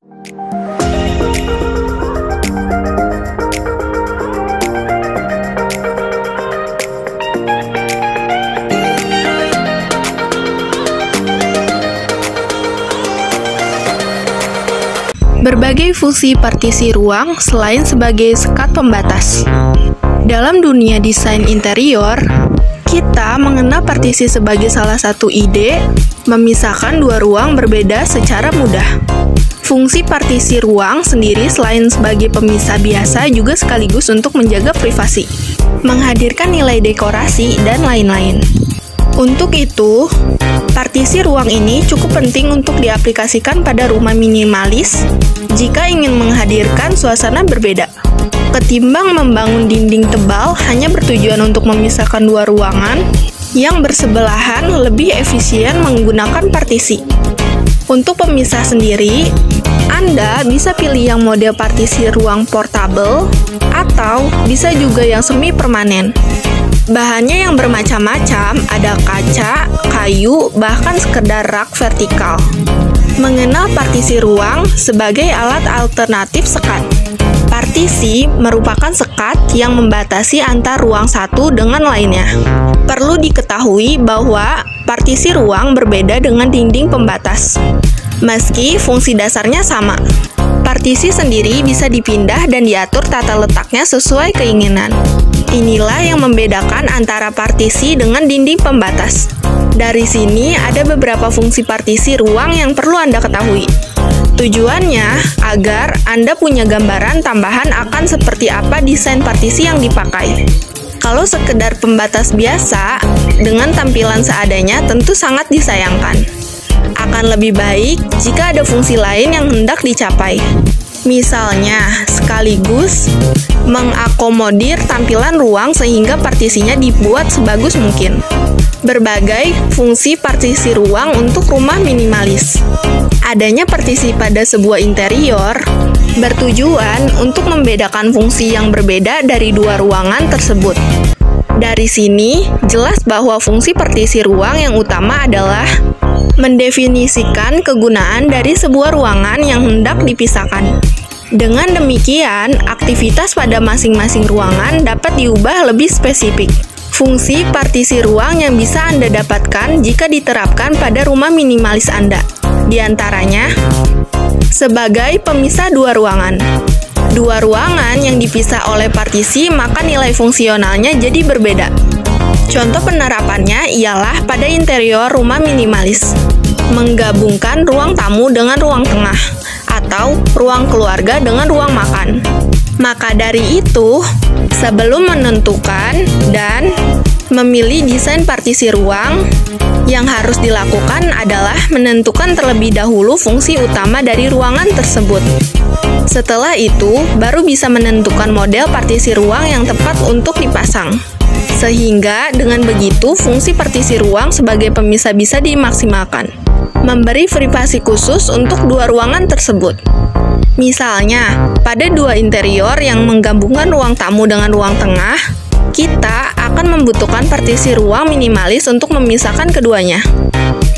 Berbagai fungsi partisi ruang selain sebagai sekat pembatas. Dalam dunia desain interior, kita mengenal partisi sebagai salah satu ide memisahkan dua ruang berbeda secara mudah. Fungsi partisi ruang sendiri selain sebagai pemisah biasa juga sekaligus untuk menjaga privasi, menghadirkan nilai dekorasi, dan lain-lain. Untuk itu, partisi ruang ini cukup penting untuk diaplikasikan pada rumah minimalis jika ingin menghadirkan suasana berbeda. Ketimbang membangun dinding tebal hanya bertujuan untuk memisahkan dua ruangan yang bersebelahan, lebih efisien menggunakan partisi. Untuk pemisah sendiri, Anda bisa pilih yang model partisi ruang portable atau bisa juga yang semi permanen. Bahannya yang bermacam-macam, ada kaca, kayu, bahkan sekedar rak vertikal. Mengenal partisi ruang sebagai alat alternatif sekat. Partisi merupakan sekat yang membatasi antar ruang satu dengan lainnya. Perlu diketahui bahwa partisi ruang berbeda dengan dinding pembatas. Meski fungsi dasarnya sama, partisi sendiri bisa dipindah dan diatur tata letaknya sesuai keinginan. Inilah yang membedakan antara partisi dengan dinding pembatas. Dari sini ada beberapa fungsi partisi ruang yang perlu Anda ketahui. Tujuannya agar Anda punya gambaran tambahan akan seperti apa desain partisi yang dipakai. Kalau sekedar pembatas biasa, dengan tampilan seadanya tentu sangat disayangkan. Akan lebih baik jika ada fungsi lain yang hendak dicapai. Misalnya, sekaligus mengakomodir tampilan ruang sehingga partisinya dibuat sebagus mungkin. Berbagai fungsi partisi ruang untuk rumah minimalis. Adanya partisi pada sebuah interior bertujuan untuk membedakan fungsi yang berbeda dari dua ruangan tersebut. Dari sini, jelas bahwa fungsi partisi ruang yang utama adalah mendefinisikan kegunaan dari sebuah ruangan yang hendak dipisahkan. Dengan demikian, aktivitas pada masing-masing ruangan dapat diubah lebih spesifik. Fungsi partisi ruang yang bisa Anda dapatkan jika diterapkan pada rumah minimalis Anda, di antaranya sebagai pemisah dua ruangan. Dua ruangan yang dipisah oleh partisi, maka nilai fungsionalnya jadi berbeda. Contoh penerapannya ialah pada interior rumah minimalis, menggabungkan ruang tamu dengan ruang tengah, atau ruang keluarga dengan ruang makan. Maka dari itu, sebelum menentukan dan memilih desain partisi ruang, yang harus dilakukan adalah menentukan terlebih dahulu fungsi utama dari ruangan tersebut. Setelah itu, baru bisa menentukan model partisi ruang yang tepat untuk dipasang. Sehingga dengan begitu, fungsi partisi ruang sebagai pemisah bisa dimaksimalkan. Memberi privasi khusus untuk dua ruangan tersebut. Misalnya, pada dua interior yang menggabungkan ruang tamu dengan ruang tengah, kita akan membutuhkan partisi ruang minimalis untuk memisahkan keduanya.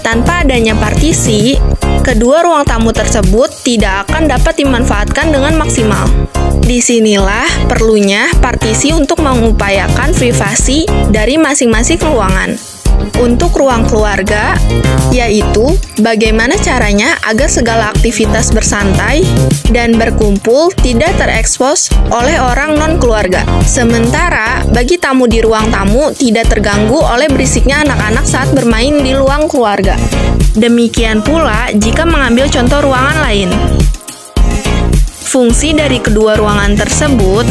Tanpa adanya partisi, kedua ruang tamu tersebut tidak akan dapat dimanfaatkan dengan maksimal. Disinilah perlunya partisi untuk mengupayakan privasi dari masing-masing ruangan. Untuk ruang keluarga, yaitu bagaimana caranya agar segala aktivitas bersantai dan berkumpul tidak terekspos oleh orang non-keluarga. Sementara bagi tamu di ruang tamu tidak terganggu oleh berisiknya anak-anak saat bermain di ruang keluarga. Demikian pula jika mengambil contoh ruangan lain. Fungsi dari kedua ruangan tersebut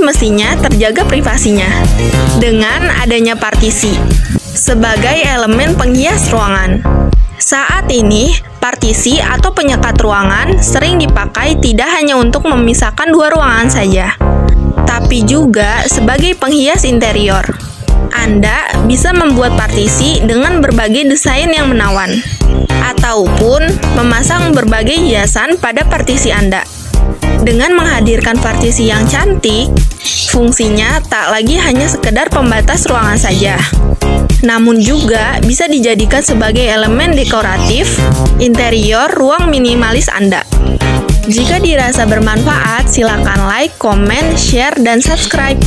mestinya terjaga privasinya dengan adanya partisi sebagai elemen penghias ruangan. Saat ini, partisi atau penyekat ruangan sering dipakai tidak hanya untuk memisahkan dua ruangan saja, tapi juga sebagai penghias interior. Anda bisa membuat partisi dengan berbagai desain yang menawan, ataupun memasang berbagai hiasan pada partisi Anda. Dengan menghadirkan partisi yang cantik, fungsinya tak lagi hanya sekedar pembatas ruangan saja, namun juga bisa dijadikan sebagai elemen dekoratif interior ruang minimalis Anda. Jika dirasa bermanfaat, silakan like, komen, share, dan subscribe.